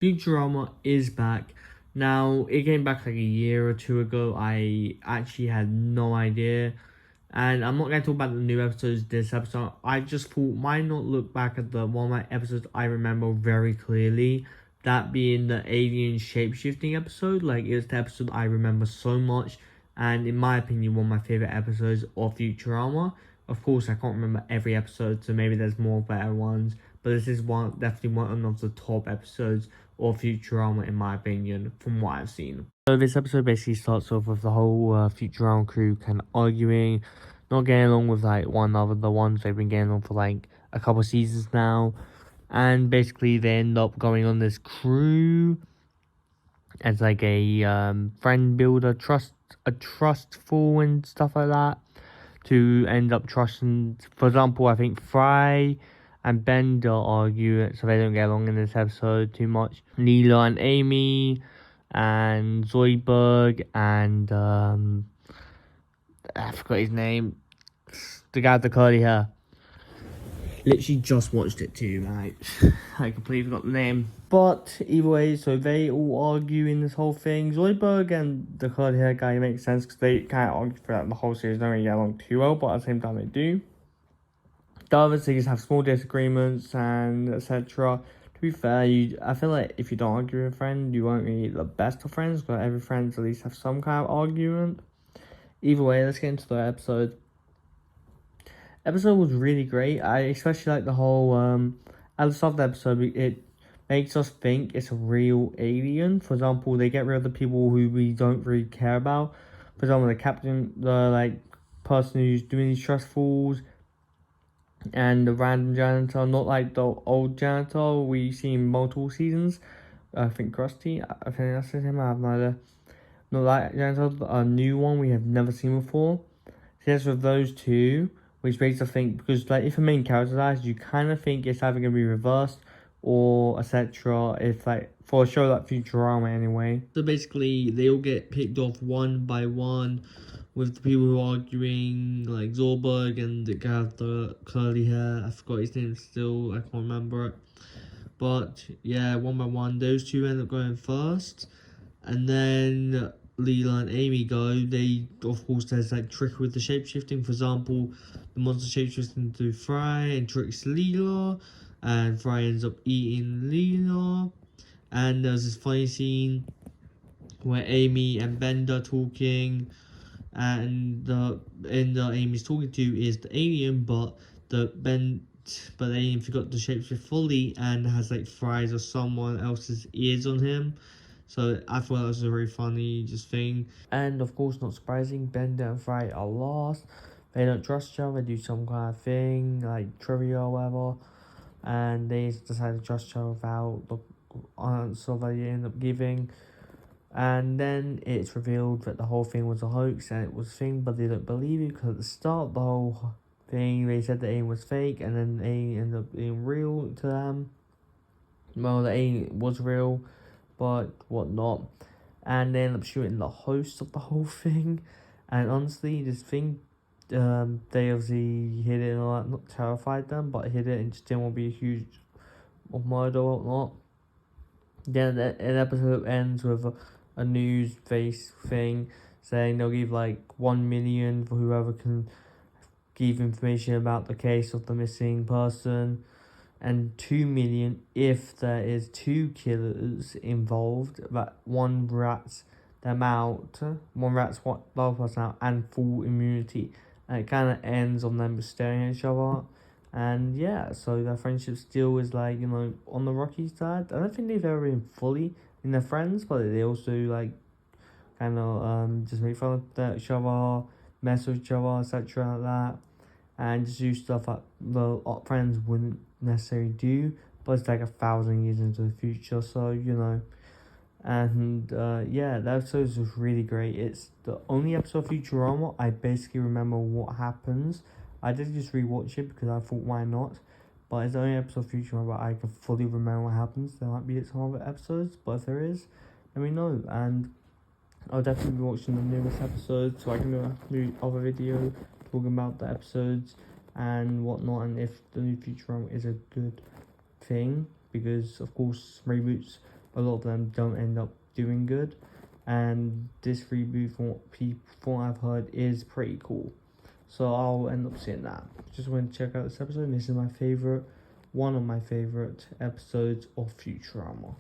Futurama is back. Now, it came back like a year or two ago. I actually had no idea. And I'm not going to talk about the new episodes this episode. I just thought, why not look back at the one of my episodes I remember very clearly? That being the alien shapeshifting episode. Like, it was the episode I remember so much. And in my opinion, one of my favorite episodes of Futurama. Of course, I can't remember every episode, so maybe there's more better ones. But this is definitely one of the top episodes of Futurama, in my opinion, from what I've seen. So this episode basically starts off with the whole Futurama crew kind of arguing, not getting along with like one another. The ones they've been getting on for like a couple seasons now, and basically they end up going on this crew as like a friend builder, trustful and stuff like that, to end up trusting. For example, I think Fry and Bender argue, so they don't get along in this episode too much. Leela and Amy and Zoidberg and I forgot his name, the guy with the curly hair. Literally just watched it too, mate. I completely forgot the name. But either way, so they all argue in this whole thing. Zoidberg and the curly hair guy makes sense because they kind of argue throughout the whole series. They don't really get along too well, but at the same time they do. The other things have small disagreements and etc. To be fair, I feel like if you don't argue with a friend, you won't really get the best of friends, but every friend at least have some kind of argument. Either way, let's get into the episode. Episode was really great. I especially like the whole at the start of the episode, it makes us think it's a real alien. For example, they get rid of the people who we don't really care about. For example, the captain, the like person who's doing these trust falls, and the random janitor, not like the old janitor we see in multiple seasons. I think Krusty, I think that's his name, I have no idea. Not that janitor, a new one we have never seen before. So yes, with those two, which makes us think, because like if a main character dies, you kind of think it's either going to be reversed or etc. If like, for a show like Futurama anyway. So basically, they all get picked off one by one, with the people who are arguing, like Zorberg and the guy with the curly hair. I forgot his name still, I can't remember it. But yeah, one by one, those two end up going first. And then Leela and Amy go. They, of course, there's like trick with the shapeshifting. For example, the monster shapeshifts into Fry and tricks Leela, and Fry ends up eating Leela. And there's this funny scene where Amy and Bender talking, and the Amy's talking to is the alien, but the alien forgot to shapeshift fully and has like Fry's or someone else's ears on him. So I thought that was a very funny just thing. And of course, not surprising, Bender and Fry are lost. They don't trust each other, do some kind of thing, like trivia or whatever. And they decide to trust each other without the answer they end up giving. And then it's revealed that the whole thing was a hoax and it was a thing, but they don't believe it because at the start of the whole thing they said the alien was fake, and then the alien ended up being real to them. Well, the alien was real, but whatnot. And they ended up shooting the host of the whole thing. And honestly, this thing, they obviously hid it and all that, not terrified them, but hid it and just didn't want to be a huge murder or whatnot. Then an episode ends with a news face thing saying they'll give like 1 million for whoever can give information about the case of the missing person, and 2 million if there is 2 killers involved, that one rats them out, one rats the other person out, and full immunity. And it kind of ends on them staring at each other. And yeah, so their friendship still is like, you know, on the rocky side. I don't think they've ever been fully in their friends, but they also like kind of just make fun of each other, mess with each other, etc. like that, and just do stuff that the friends wouldn't necessarily do, but it's like 1,000 years into the future, so you know. And yeah, that episode was really great. It's the only episode of Futurama I basically remember what happens. I did just rewatch it because I thought, why not? But it's the only episode of Futurama I can fully remember what happens. There might be some other episodes, but if there is, let me know. And I'll definitely be watching the newest episode, so I can do other video talking about the episodes and whatnot, and if the new Futurama is a good thing, because of course reboots a lot of them don't end up doing good. And this reboot, from what I've heard, is pretty cool. So I'll end up seeing that. Just want to check out this episode. This is one of my favorite episodes of Futurama.